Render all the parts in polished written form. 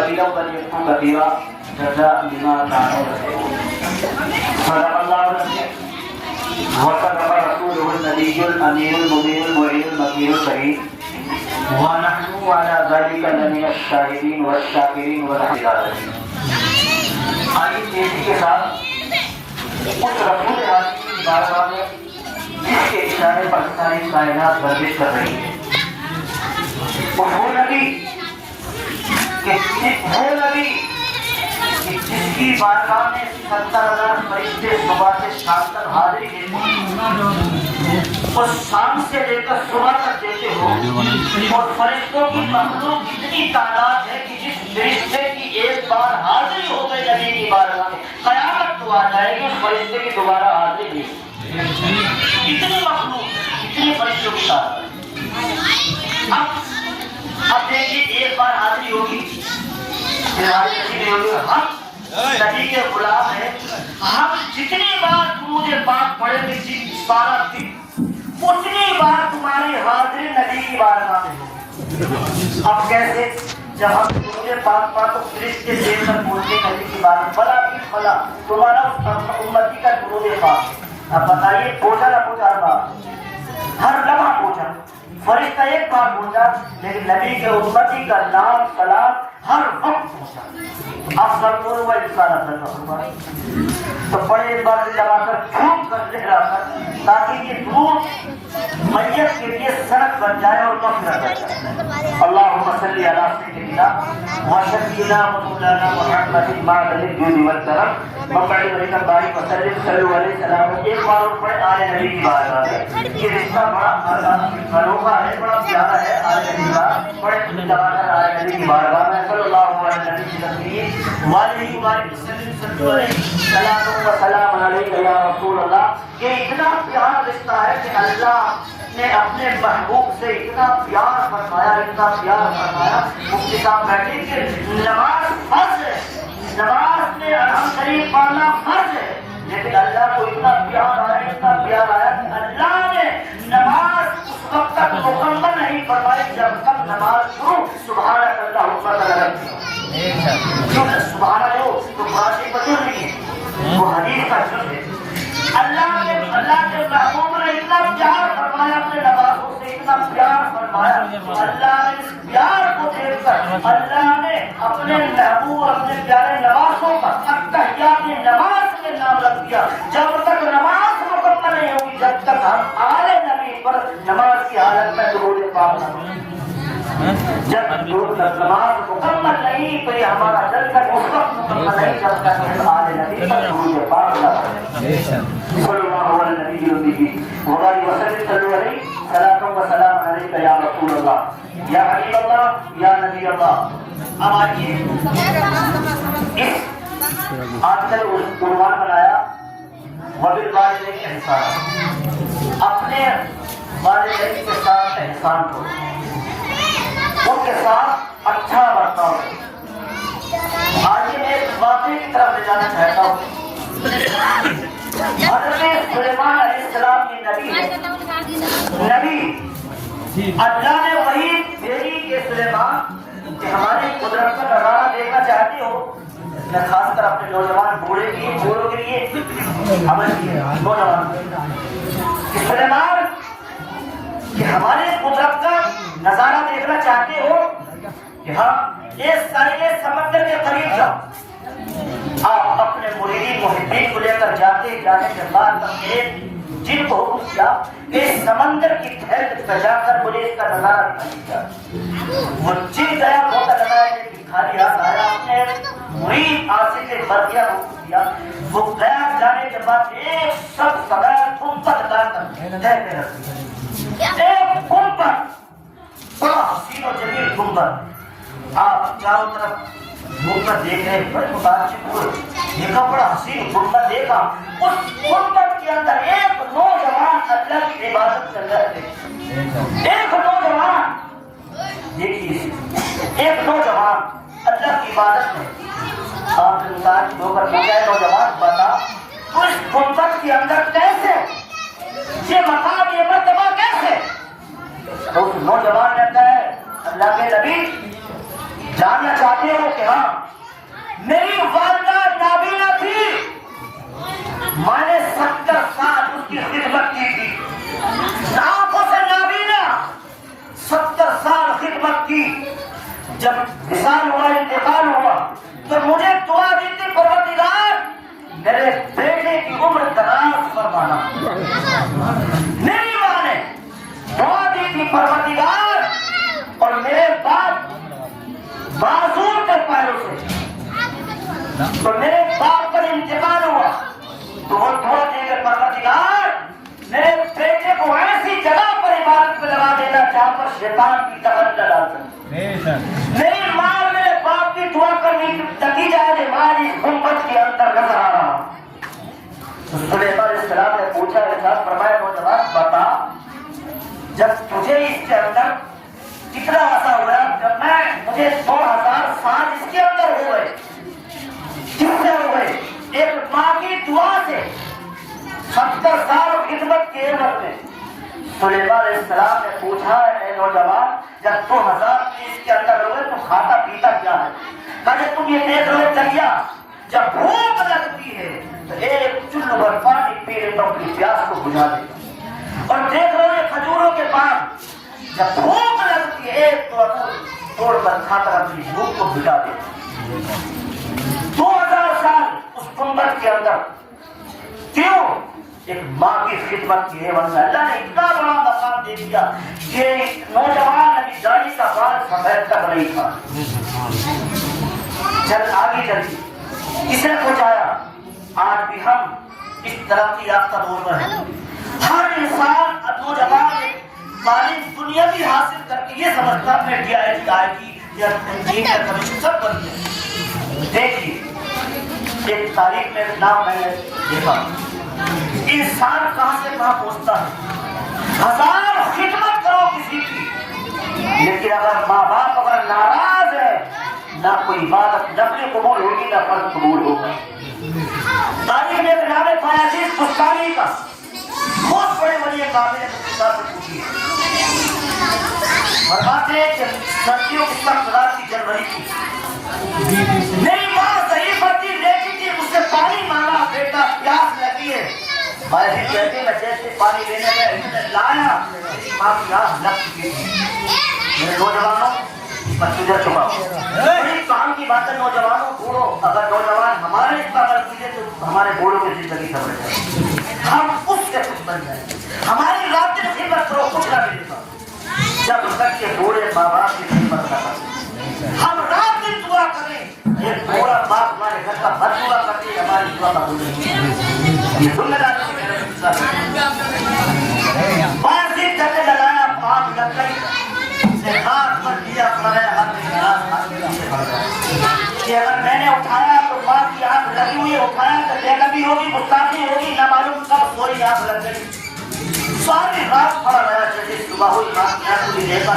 قليلا وليكن كثيرا جزاء بما كانوا يكسبون. صدق الله العظيم وصدق رسوله النبي الأمين المبين المعين المكين الكريم ونحن على ذلك لمن الشاهدين والشاكرين والحمد لله. آئیے تیزی کے ساتھ اس رسول عالمی کی بارگاہ میں جس کے اشارے پر ساری کائنات گردش کر رہی ہے، وہ نبی کہ جس کی بارگاہ میں 70,000 فرشتے صبح سے شام تک حاضری دیتے ہیں، اور شام سے لے کر صبح تک دیتے ہو، اور فرشتوں کی مخلوق اتنی تعداد ہے کہ جس فرشتے کی ایک بار حاضری ہو گئی نبی کی بارگاہ میں، قیامت تو آ جائے گی اس فرشتے کی دوبارہ حاضری نہیں۔ اتنی مخلوق، اتنی فرشتوں کی تعداد۔ اب دیکھیے ایک بار حاضری ہوگی، ہم نبی کے غلام ہیں، ہم جتنی بار درود پاک پڑھیں گے سارا دن اتنی بار تمہاری حاضری نبی کی بارگاہ میں ہوگی۔ اب کیسے؟ جب ہم درود پاک پڑھ تو فرشتے دیر تک پہنچے نبی کی بارگاہ، بلا بھی بلا تمہارا امتی کا درود پاک۔ اب بتائیے پہنچا نہ پہنچا؟ ہر لمحہ پہنچا، فرشتہ ایک بار پہنچا، لیکن نبی کے امتی کا نام سلام ہر وقت پہنچا۔ افضل قول و انسان افضل مخلوق، تو بڑے ایک بار لگا کر جھوم کر لہرا کر تاکہ یہ درود میت کے لیے سڑک بن جائے اور مغفرت بن جائے۔ اللہم صلی علی سیدنا وشفینا ومولانا محمد معدن الجود والکرم وقعد ولکم بارک وسلم صلو علیہ السلام۔ ایک بار اور پڑھے آل نبی کی بارگاہ میں، یہ رشتہ بڑا انوکھا ہے، بڑا پیارا ہے۔ آل نبی کا بڑے لگا کر آل نبی کی بارگاہ میں صلی اللہ علیہ وسلم والہ وآلہ وسلم صلو علیہ السلام و سلام علیک یا رسول اللہ۔ یہ اتنا پیارا رشتہ ہے کہ اللہ نے اپنے محبوب سے اتنا پیار فرمایا، اتنا پیار فرمایا۔ مفتی صاحب بیٹھے کہ نماز فرض ہے، نماز میں الحمد شریف پڑھنا فرض ہے، لیکن اللہ کو اتنا پیار آیا، اتنا پیار آیا کہ اللہ نے نماز اس وقت تک مکمل نہیں فرمائی جب تک نماز شروع سبحانک اللہم سبحانہ ہو تو فارسی بدل نہیں ہے، وہ حدیث کا جز ہے۔ اللہ کے محبوب نے اتنا پیار فرمایا، اپنے نوازوں سے اتنا پیار فرمایا، اللہ نے اس پیار کو دیکھ کر اللہ نے اپنے محبوب اپنے پیارے نوازوں کا التحیات نماز کے نام رکھ دیا۔ جب تک نماز مکمل نہیں ہوگی، جب تک ہم آل نبی پر نماز کی حالت میں درود پاک نہ پڑھیں، جب نماز مکمل نہیں تو یہ ہمارا جلسہ اس وقت مکمل نہیں جب تک ہم آل نبی پر درود پاک نہ پڑھیں۔ صلی اللہ علیہ نبی الامی وآلہ وسلم صلو علیہ صلاۃ و سلام علیک یا رسول اللہ یا حبیب اللہ یا نبی اللہ۔ اب آئیے آج کل عنوان بنایا وبالوالدین احسانا، اپنے والدین کے ساتھ احسان کرو، ان کے ساتھ اچھا برتاؤ کرو۔ آج میں ایک واقعے کی طرف لے جانا چاہتا ہوں۔ حضرت سلیمان علیہ السلام کی نبی ہے، نبی اللہ نے وہی بھیجی کہ سلیمان کہ ہماری قدرت کا نظارہ دیکھنا چاہتے ہو، میں خاص کر اپنے نوجوان بوڑھے کے لیے عمل کیے، نوجوان کہ سلیمان کہ ہماری قدرت کا نظارہ دیکھنا چاہتے ہو کہ ہم اس سارے سمندر کے قریب جاؤ۔ آپ اپنے مریدین محبین کو لے کر جانے کے بعد ایک جن کو حکم کیا کہ اس سمندر کی ٹھہر پہ جا کر مجھے اس کا نظارہ دکھائیے۔ وہ جن گیا موقع لگایا کہ خالی ہاتھ آیا، اپنے مرید آصف بردیا کو کیا، وہ گیا جانے کے بعد ایک سب سوار گنبد لا کر ٹھہر پہ رکھ دیا، ایک گنبد بڑا حسین و جمیل گنبد۔ آپ چاروں طرف گھوم کر دیکھ رہے بڑے متاثر ہوئے، دیکھا بڑا حسین گنبد دیکھا، اس گنبد کے اندر ایک نوجوان اللہ کی عبادت کر رہے تھے، ایک نوجوان، دیکھیے ایک نوجوان اللہ کی عبادت میں۔ آپ نے متاثر ہو کر پوچھا ہے نوجوان بتا تو اس گنبد کے اندر کیسے یہ مقام یہ مرتبہ کیسے؟ تو اس نوجوان نے کہا ہے اللہ کے نبی جاننا چاہتے ہو کہ ہاں میں نے 70 سال اس کی خدمت کی تھی، آنکھوں سے نابینا 70 سال خدمت کی۔ جب وصال ہوا، انتقال ہوا، تو مجھے دعا دی تھی پروردگار میرے بیٹے کی عمر دراز فرمانا۔ میری ماں نے دعا دی تھی پروردگار، اور میرے باپ معذور کے پیروں سے، تو میرے باپ پر انتقال ہوا تو وہ دعا دے کر پروردگار میرے بیٹے کو ایسی جگہ پر عبادت میں لگا دینا جہاں پر شیطان کی دخل نہ ڈال سکے۔ میری ماں اور میرے باپ کی دعا کرنے کا نتیجہ ہے کہ ہماری گنبد کے اندر نظر آ رہا۔ سلیمان علیہ السلام نے پوچھا، ارشاد فرمایا نوجوان بتا جب تجھے اس کے اندر کتنا عرصہ ہو گیا؟ جب مجھے 2000 سال اس کے اندر ہو گئے۔ کتنے ہو گئے؟ ایک ماں کی دعا سے 70 سال خدمت کی عمر میں۔ سلیمان علیہ السلام نے پوچھا اے نوجوان جب 2000 اس کے اندر ہو گئے تو کھاتا پیتا کیا ہے؟ کہا تم یہ دیکھ رہے دریا جب بھوک لگتی ہے تو ایک چلو بھر پانی پی لیتا ہوں اپنی پیاس کو بجھا دیتا، اور دیکھ رہے کھجوروں کے باغ جب بھوک لگتی ہے ایک توڑ کر کھا کر اپنی بھوک کو بجھا دیتا۔ 2000 سال اس گنبد کے اندر کیوں؟ ایک ماں کی خدمت کی ہے، ورنہ اللہ نے اتنا بڑا مقام دے دیا کہ نوجوان نبی داڑھی کا بال سفید تک نہیں تھا۔ چل آگے چلی، کسے پہنچایا؟ آج بھی ہم اس ترقی یافتہ دور میں ہیں۔ ہر انسان نوجوان تعلیم دنیاوی حاصل کر کے یہ سمجھتا ہے کہ آئی ٹی یا انجینئر کمیشن سب بن گیا۔ دیکھیے ایک تاریخ میں نام میں نے دیکھا، انسان کہاں سے کہاں پہنچتا ہے۔ 1000 خدمت کرو کسی کی، لیکن اگر ماں باپ اگر ناراض ہے نہ کوئی عبادت نفل قبول ہوگی نہ فرض قبول ہوگا۔ تاریخ میں ایک نام ہے فیاض بستانی کا، بہت بڑے ولی قابل اقتدار سے پوچھیے، فرماتے ہیں کہ سردیوں کی سخت رات کی جنوری کی، میری ماں ضعیف تھی لیٹی تھی، مجھ سے پانی مانگا بیٹا پیاس لگی ہے، میں کہتے میں جیسے پانی لینے میں لایا میری ماں کی آنکھ لگ چکی تھی۔ میرے نوجوانوں میں تجھے چکا بڑی کام کی بات ہے، نوجوانوں بوڑھو اگر نوجوان ہمارے اس پر عمل کیجیے تو ہمارے بوڑھوں کی زندگی سمجھ جائے، ہم اس سے کچھ بن جائیں۔ ہماری رات کی خدمت کرو کچھ نہ ملے گا جب تک کہ بوڑھے ماں باپ کی خدمت نہ کریں۔ ہم رات کی دعا کریں، یہ بوڑھا باپ ہمارے گھر کا بد دعا کرتے ہیں، ہماری دعا قبول نہیں۔ یہ سن لگا بازی کرنے لگایا پاپ لگ گئی، ہاتھ پر دیا کھڑایا ہاتھ میں ہاتھ کہ اگر میں نے اٹھایا تو ماں کی آنکھ لگی ہوئی، اٹھایا تو بے لگی ہوگی، گستاخی ہوگی، نہ معلوم کب سوئی آنکھ لگ گئی۔ ساری رات پڑا رہا، جیسے صبح ہوئی ماں کی آنکھ کھلی، دیکھا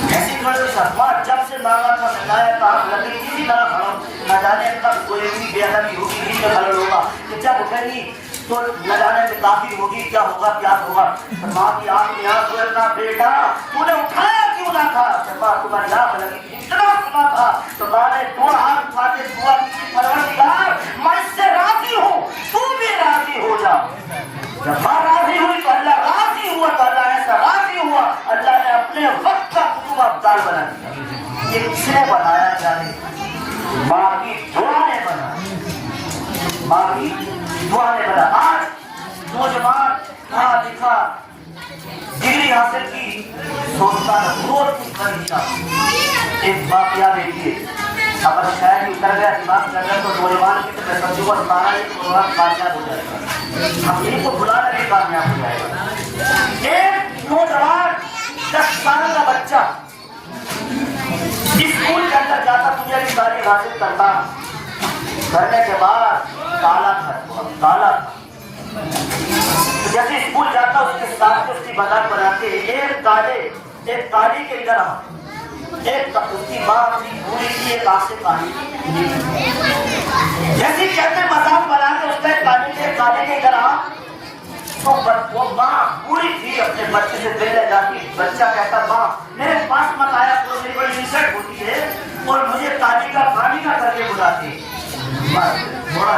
ایسی کھڑی ساتھ جب سے مانگا تھا میں لایا تھا آنکھ لگی کسی طرح کھڑا، نہ جانے کب کوئی بھی بے لگی ہوگی، کس سے کھڑا ہوگا کہ جب اٹھے گی تو نہ جانے میں کافی ہوگی، کیا ہوگا کیا ہوگا۔ ماں کی آنکھ میں آنکھ ہوئے بیٹا تو نے اٹھایا کیوں نہ تھا؟ ماں تمہاری آنکھ لگی اتنا سنا تھا تو ماں نے 2 ہاتھ اٹھا کے دعا کی، پروردگار میں اس سے راضی ہوں، تو بھی راضی ہو جا۔ جب ماں راضی ہوئی تو اللہ راضی ہوا، تو اللہ ایسا راضی ہوا اللہ نے اپنے وقت کا کتب ابدال بنا دیا۔ یہ کس نے بنایا جانے؟ ماں کی دعا نے بنایا، ماں کی دعا نے بنا۔ آج نوجوان کہاں دکھا ڈگری حاصل کی سوچتا ہے بہت کچھ کر دیا۔ ایک واقعہ دیکھیے، اگر شاید ہی اتر گیا دماغ کر گیا تو نوجوان کی طرف سبزی کو بتانا ایک نوجوان کامیاب ہو جائے گا، ہم ان کو بلانا بھی کامیاب ہو جائے گا۔ ایک نوجوان 10 سال کا بچہ اسکول کے اندر جاتا، دنیا کی تعلیم حاصل کرتا، کرنے کے بعد کالا تھا، جیسے اسکول جاتا اس کے ساتھ اس کی مذاق بناتے ہیں، ایک کالی کے گرہ، ایک اس کی ماں اپنی پوری کی ایک آنکھ سے کالی، جیسے کہتے مذاق بناتے اس کے کالے کے گرہ، تو وہ ماں پوری تھی اپنے بچے سے دل لے جاتی، بچہ کہتا ماں میرے پاس مت آیا تو میری بڑی انسلٹ ہوتی ہے اور مجھے کالی کا کر کے بلاتی، تھوڑا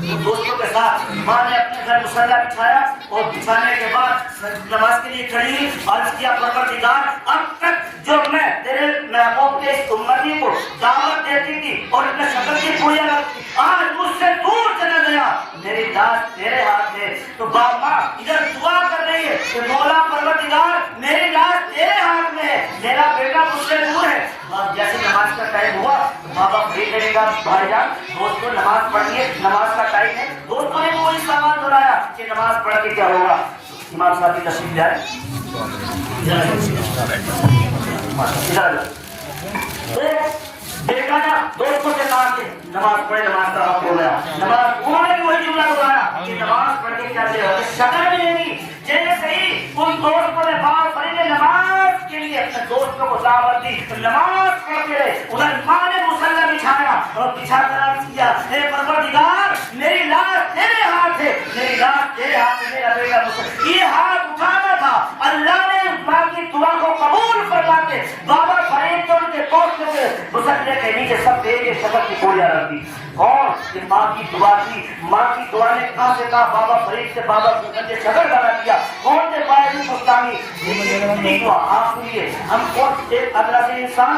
دوستوں کے ساتھ ماں نے اپنے گھر مصلی بچھایا اور بچھانے کے بعد نماز کے لیے کھڑی عرض کیا پروردگار اب تک جو میں تیرے محبوب کے اس امتی کو دعوت دیتی تھی اور اپنے شکل کی پوجا کرتی آج مجھ سے دور چلا گیا میری لاش تیرے ہاتھ ہے تو ماں ادھر دعا کر رہی ہے کہ مولا پروردگار میری لاش تیرے ہاتھ میں ہے میرا بیٹا مجھ سے دور ہے اب جیسے نماز کا ٹائم ہوا بابا فرید علی کا بھائی جان دوستوں نماز پڑھیے نماز کا ٹائم ہے دوستوں نے وہی سوال دہرایا کہ نماز پڑھ کے کیا ہوگا امام صاحب کی تشریف لے آئے دیکھا نا دوستوں کے ساتھ نماز پڑھے نماز کا وقت ہو گیا نماز انہوں نے بھی وہی جملہ دہرایا کہ نماز پڑھ کے کیا دے شکل ملے گی جیسے ہی ان دوستوں نے بات پڑھی نے نماز کے لیے اپنے دوستوں کو دعوت دی نماز پڑھتے رہے ادھر ماں نے مصلی بچھایا اور بچھا کر عرض کیا اے پروردگار میری لاش تیرے ہاتھ ہے میری لاش تیرے ہاتھ ہے میرا بیٹا مصلی یہ ہاتھ اٹھانا تھا اللہ نے ماں کی دعا کو قبول فرما کے بابا فرید کے ان کے دوستوں کے مصلی کے نیچے سب ایک شکل کی پوجا رکھ دی اور یہ ماں کی دعا تھی ماں کی دعا نے کہاں سے کہا بابا فرید سے بابا نے شکل بنا دیا کون سے پائے مستانی اتنی دعا آپ سنیے ہم کون ایک ادرا سے انسان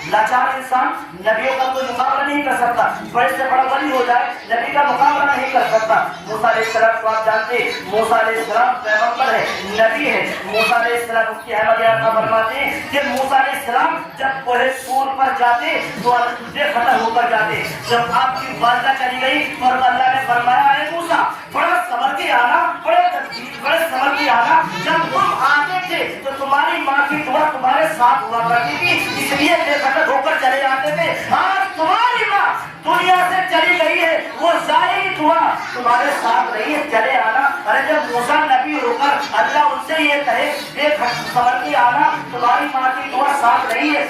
لاچار انسان نبیوں کا کوئی مقابلہ نہیں کر سکتا بڑے سے بڑا ولی ہو جائے نبی کا مقابلہ نہیں کر سکتا موسیٰ علیہ السلام کو آپ جانتے موسیٰ علیہ السلام پیغمبر ہے نبی ہے موسیٰ علیہ السلام اس کی احمدیات کا فرماتے ہیں کہ موسیٰ علیہ السلام جب کوہ طور پر جاتے تو بے خطر ہو کر جاتے جب آپ کی والدہ چلی گئی اور اللہ نے فرمایا اے موسیٰ بڑا سمر کے آنا بڑے سمر کے آنا جب تم آتے تھے تو تمہاری ماں کی دعا تمہارے ساتھ ہوا کرتی تھی اس لیے بے خطر ہو کر چلے آتے تھے آج تمہاری ماں دنیا سے چلی گئی ہے وہ ظاہری دعا تمہارے ساتھ رہی ہے چلے آنا ارے جب موسیٰ نبی ہو کر اللہ ان سے یہ کہے بے خبر کے آنا تمہاری ماں کی دعا ساتھ رہی ہے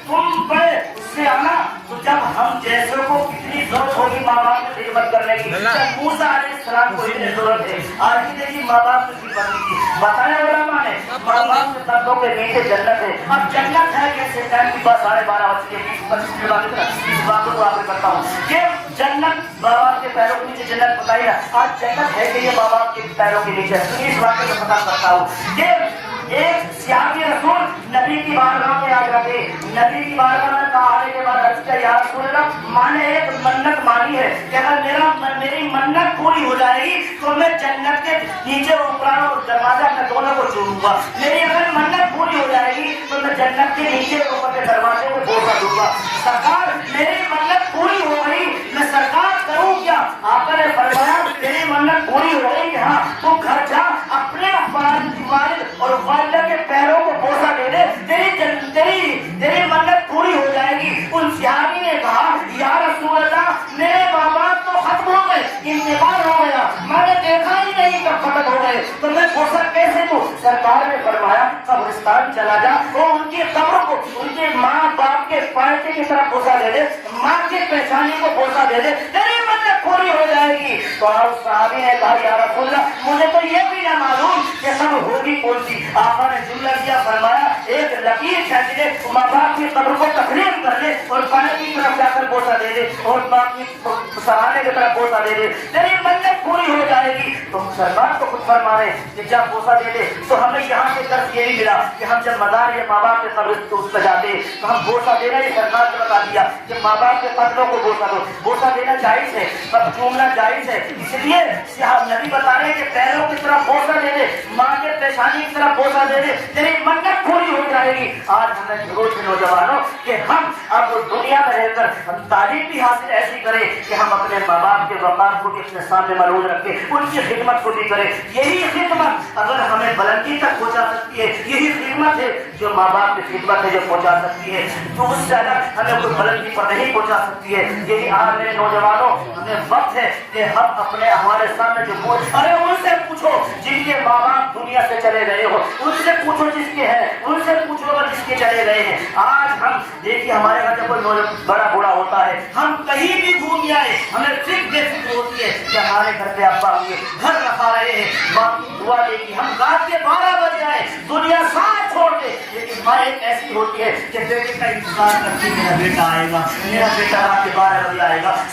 تم بڑے اس سے آنا تو جب ہم جیسے کو کتنی ضرورت ہوگی ماں باپ کی خدمت کرنے کی جب موسیٰ علیہ السلام کو اتنی ضرورت ہے آج ہی دیکھیے ماں باپ کی خدمت کی بتایا علماء نے ماں باپ کے دردوں کے نیچے جنت ہے اب جنت ہے کیسے ٹائم کی بات 12:30 بج کے 20-25 منٹ اس بات کو آپ کرتا ہوں کہ جنت ماں باپ کے پیروں کے نیچے جنت بتائیے آج جنت ہے کہ یہ ماں باپ کے پیروں کے نیچے اس واقعے کو پتا کرتا ہوں کہ ایک سیاسی رسول نبی کی بارگاہ میں آ جاتے نبی کی بارگاہ میں کہا آنے کے بعد عرض کیا یا رسول اللہ ماں نے ایک منت مانی ہے کہ اگر میری منت پوری ہو جائے گی تو میں جنت کے نیچے اوپرانوں اور دروازہ اپنے دونوں کو چھوڑوں گا میری اگر منت پوری ہو جائے گی تو میں جنت کے نیچے اوپر کے دروازے کو بوسا دوں گا سرکار میری منت پوری ہو گئی میں سرکار کروں کیا آقا نے فرمایا تیری منت پوری ہو گئی کہ ہاں تو گھر جا اپنے والد اور والدہ کے پیروں کو بوسا دے دے تیری منت پوری ہو جائے گی ان صحابی نے کہا یا رسول اللہ میرے ماں باپ تو ختم ہو گئے انتقال ہو گیا میں نے دیکھا ہی نہیں کب ختم ہو گئے تو میں بوسا کیسے دوں سرکار نے فرمایا قبرستان چلا جا اور ان کی قبر کو ان کے ماں باپ کے پائے کی طرح بوسا دے دے ماں کے پہچانے کو بوسا دے دے تیری منت پوری ہو جائے گی تو صحابی نے کہا یا رسول اللہ مجھے تو یہ بھی نہ معلوم کہ سب ہوگی کون سی آقا نے جملہ دیا فرمایا ایک لکیر کھینچ دے ماں باپ کی قبر کو تقریم کر دے اور پانے کی طرف جا کر بوسا دے دے اور باپ کی سہانے کی طرف بوسا دے دے تیری منت پوری ہو جائے گی تو سرکار کو خود فرما رہے کہ جب بوسا دے دے تو ہمیں یہاں سے درس یہی ملا کہ ہم جب مزار یا ماں باپ کے قبر اس پہ جاتے تو ہم بوسا دینا یہ سرکار نے بتا دیا کہ ماں باپ کے قبروں کو بوسا دو بوسا دینا جائز ہے سب چومنا جائز ہے اس لیے نبی بتا رہے ہیں کہ پیروں کی طرف بوسا دے دے ماں کے پیشانی کی طرف بوسا دے دے تیری منت پوری ہو جائے گی آج ہمیں ضرورت ہے نوجوانوں کہ ہم اب دنیا میں رہ کر ہم تعلیم بھی حاصل ایسی کریں کہ ہم اپنے ماں باپ کے وقار کو بھی اپنے سامنے ملحوظ رکھیں ان کی خدمت کو بھی کریں یہی خدمت اگر ہمیں بلندی تک پہنچا سکتی ہے یہی خدمت ہے جو ماں باپ کی خدمت ہے جو پہنچا سکتی ہے تو اس سے زیادہ ہمیں کوئی بلندی پر نہیں پہنچا سکتی ہے یہی آج میرے نوجوانوں ہمیں وقت ہے کہ ہم اپنے ہمارے سامنے جو ارے ان سے پوچھو جن کے ماں باپ دنیا سے چلے گئے ہو ان سے پوچھو جس کے ہیں ان سے پوچھو جس کے چلے گئے ہیں آج ہم دیکھیے ہمارے گھر جب کوئی بڑا بوڑھا ہوتا ہے ہم کہیں بھی گھوم جائیں ہمیں فکر ہوتی ہے کہ ہمارے گھر پہ ابا ہوئے گھر رکھا رہے ہیں ماں کی دعا دے گی ہم رات کے 12 بج جائیں دنیا ساتھ چھوڑ دے لیکن ماں ایک ایسی ہوتی ہے کہ بیٹے کا انتظار کرتی میرا بیٹا آئے گا میرا بیٹا رات کے 12 بجے آئے گا